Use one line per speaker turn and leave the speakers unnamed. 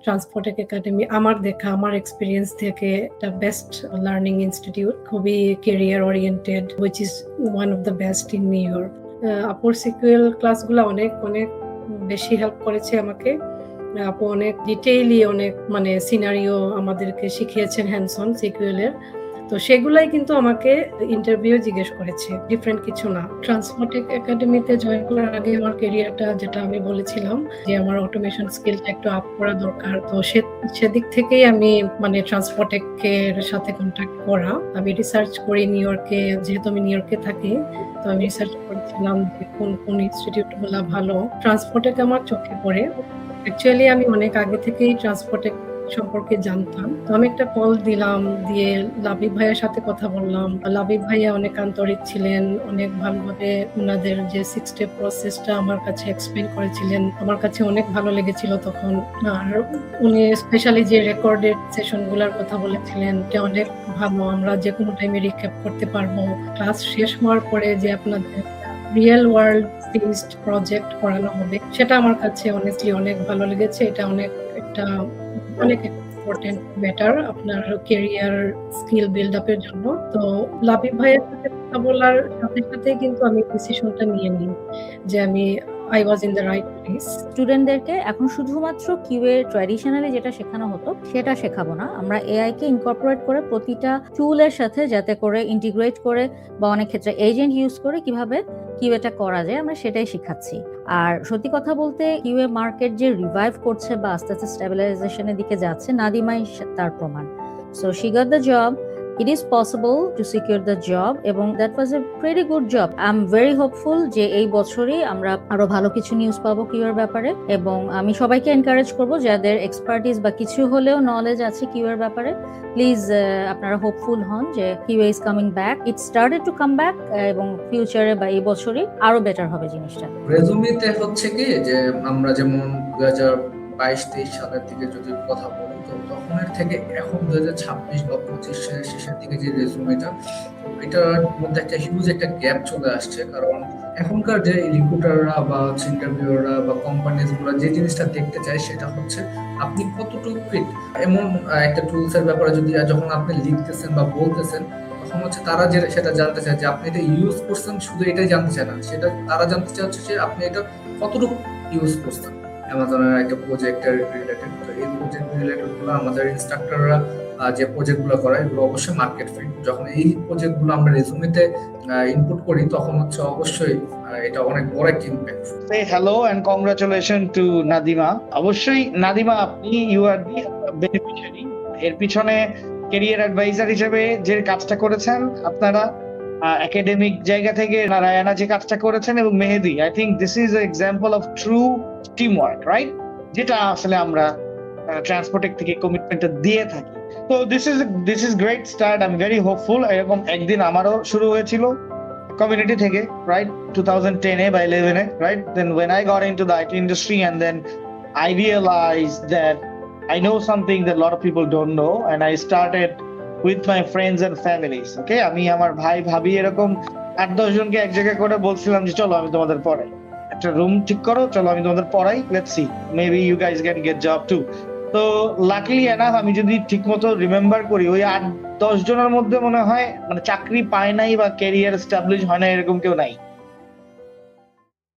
ট্রান্সপোর্টেক academy আমার দেখা, আমার এক্সপেরিয়েন্স থেকে একটা বেস্ট লার্নিং ইনস্টিটিউট, খুবই career oriented, which is one of the best in new York. আপুর সিকিউএল ক্লাসগুলো অনেক অনেক বেশি হেল্প করেছে আমাকে। আপু অনেক ডিটেইলি অনেক মানে সিনারিও আমাদেরকে শিখিয়েছেন হ্যান্ডস অন সিকিউএল এর। তো সেগুলাই কিন্তু আমাকে ইন্টারভিউ জিজ্ঞেস করেছে, ডিফারেন্ট কিছু না। ট্রান্সপোর্টেক একাডেমিতে জয়েন করার আগে আমার ক্যারিয়ারটা, যেটা আমি বলেছিলাম যে আমার অটোমেশন স্কিলটা একটু আপ করা দরকার, তো সেদিক থেকেই আমি মানে ট্রান্সপোর্টেকের সাথে কন্ট্যাক্ট করা। আমি রিসার্চ করি নিউ ইয়র্কে, যেহেতু আমি নিউ ইয়র্কে থাকি, তো আমি রিসার্চ করেছিলাম যে কোন কোন ইনস্টিটিউট গুলা ভালো। ট্রান্সপোর্টেক আমার চোখে পড়ে। অ্যাকচুয়ালি আমি অনেক আগে থেকেই ট্রান্সপোর্টেক সম্পর্কে জানতাম। তো আমি একটা কল দিলাম, দিয়ে লাবিব ভাইয়ের সাথে কথা বললাম। লাবিব ভাইয়া অনেক আন্তরিক ছিলেন, অনেক ভালোভাবে ওনাদের যে 6 স্টেপ প্রসেসটা আমার কাছে এক্সপ্লেন করেছিলেন। আমার কাছে অনেক ভালো লেগেছিল তখন। আর উনি স্পেশালি যে রেকর্ডেড সেশনগুলোর কথা বলেছিলেন, এটা অনেক ভালো, আমরা যে কোনো টাইমে রিক্যাপ করতে পারবো। ক্লাস শেষ হওয়ার পরে যে আপনাদের রিয়েল ওয়ার্ল্ড বেসড প্রজেক্ট করানো হবে, সেটা আমার কাছে অনেস্টলি অনেক ভালো লেগেছে। এটা অনেক একটা অনেক ইম্পর্টেন্ট ম্যাটার আপনার ক্যারিয়ার স্কিল বিল্ড আপের জন্য। তো লাবিব ভাইয়ের সাথে কথা বলার সাথে সাথে কিন্তু আমি ডিসিশনটা নিয়ে নিই যে আমি I was in the right place.
স্টুডেন্টদেরকে এখন শুধুমাত্র কিউএ ট্র্যাডিশনালি যেটা শেখানো হতো সেটা শেখাবো না, আমরা এআই কে ইনকর্পোরেট করে প্রতিটা টুলের সাথে যাতে করে ইন্টিগ্রেট করে বা অনেক ক্ষেত্রে এজেন্ট ইউজ করে কিভাবে কিউএটা করা যায় আমরা সেটাই শিখাচ্ছি। আর সত্যি কথা বলতে কিউএ মার্কেট যে রিভাইভ করছে বা আস্তে আস্তে স্টেবিলাইজেশনের দিকে যাচ্ছে, নাদিমাই তার প্রমাণ। So she got the job, it is possible to secure the job এবং that was a pretty good job. I'm very hopeful যে এই বছরই আমরা আরো ভালো কিছু নিউজ পাবো কিউএর ব্যাপারে, এবং আমি সবাইকে এনকারেজ করব যাদের এক্সপার্টিস বা কিছু হলেও নলেজ আছে কিউএর ব্যাপারে, প্লিজ আপনারা হোপফুল হন যে QA is coming back, it started to come back, এবং ফিউচারে বা এই বছরই আরো বেটার হবে জিনিসটা।
রেজুমেতে হচ্ছে কি যে আমরা যেমন 2022-23 সালের দিকে যদি কথা বলি, তো তখনের থেকে এখন 2026 বা 25 শেষের দিকে যে রেজুমেটা, এটার মধ্যে একটা হিউজ একটা গ্যাপ চলে আসছে। কারণ এখনকার যে রিক্রুটাররা বা ইন্টারভিউয়াররা বা কোম্পানিজ গুলো যে জিনিসটা দেখতে চায় সেটা হচ্ছে আপনি কতটুকু ফিট। এমন একটা টুলস এর ব্যাপারে যদি যখন আপনি লিখতেছেন বা বলতেছেন, তখন হচ্ছে তারা যে সেটা জানতে চায় যে আপনি এটা ইউজ করছেন, শুধু এটাই জানতে চায় না, সেটা তারা জানতে চাচ্ছে যে আপনি এটা কতটুকু ইউজ করছেন। অ্যামাজনের একটা প্রজেক্টের রিলেটেড, তো এই প্রজেক্ট রিলেটেড গুলো আমাদের ইনস্ট্রাক্টররা যে প্রজেক্ট গুলো করায় এগুলো অবশ্যই মার্কেট ফিট। যখন এই প্রজেক্ট গুলো আমরা রেজুমেতে ইনপুট করি, তখন হচ্ছে অবশ্যই এটা অনেক বড় একটা impact.
Say hello and congratulations to Nadima. অবশ্যই নাদিমা, আপনি ইউ আর দি বেনিফিশিয়ারি। এর পিছনে ক্যারিয়ার অ্যাডভাইজার হিসেবে যে কাজটা করেছেন আপনারা, একাডেমিক জায়গা থেকে নারায়ণা যে কাজটা করেছেন, এবং Mehedi, I think this is example of true teamwork, right? যেটা আসলে আমরা ট্রান্সপোর্টেক থেকে কমিটমেন্টটা দিয়ে থাকি। তো this is great start, I am very hopeful. এরকম একদিন আমারও শুরু হয়েছিল community থেকে, right? 2010 by 11, right? Then when I got into the IT industry, and then I realized that I know something that a lot of people don't know, and I started with my friends and families. Okay, আমি আমার ভাই ভাবি এরকম 8-10 জনকে এক জায়গায় করে বলছিলাম যে চলো আমি তোমাদের পড়াই, একটা রুম ঠিক করো, চলো আমি তোমাদের পড়াই, let's see maybe you guys can get job too. তো লাকিলি এনাফ আমি যদি ঠিক মতো রিমেম্বার করি, ওই 8-10 জনের মধ্যে মনে হয় মানে চাকরি পায় নাই বা ক্যারিয়ার এস্টাবলিশ হয় না এরকম কেউ নাই।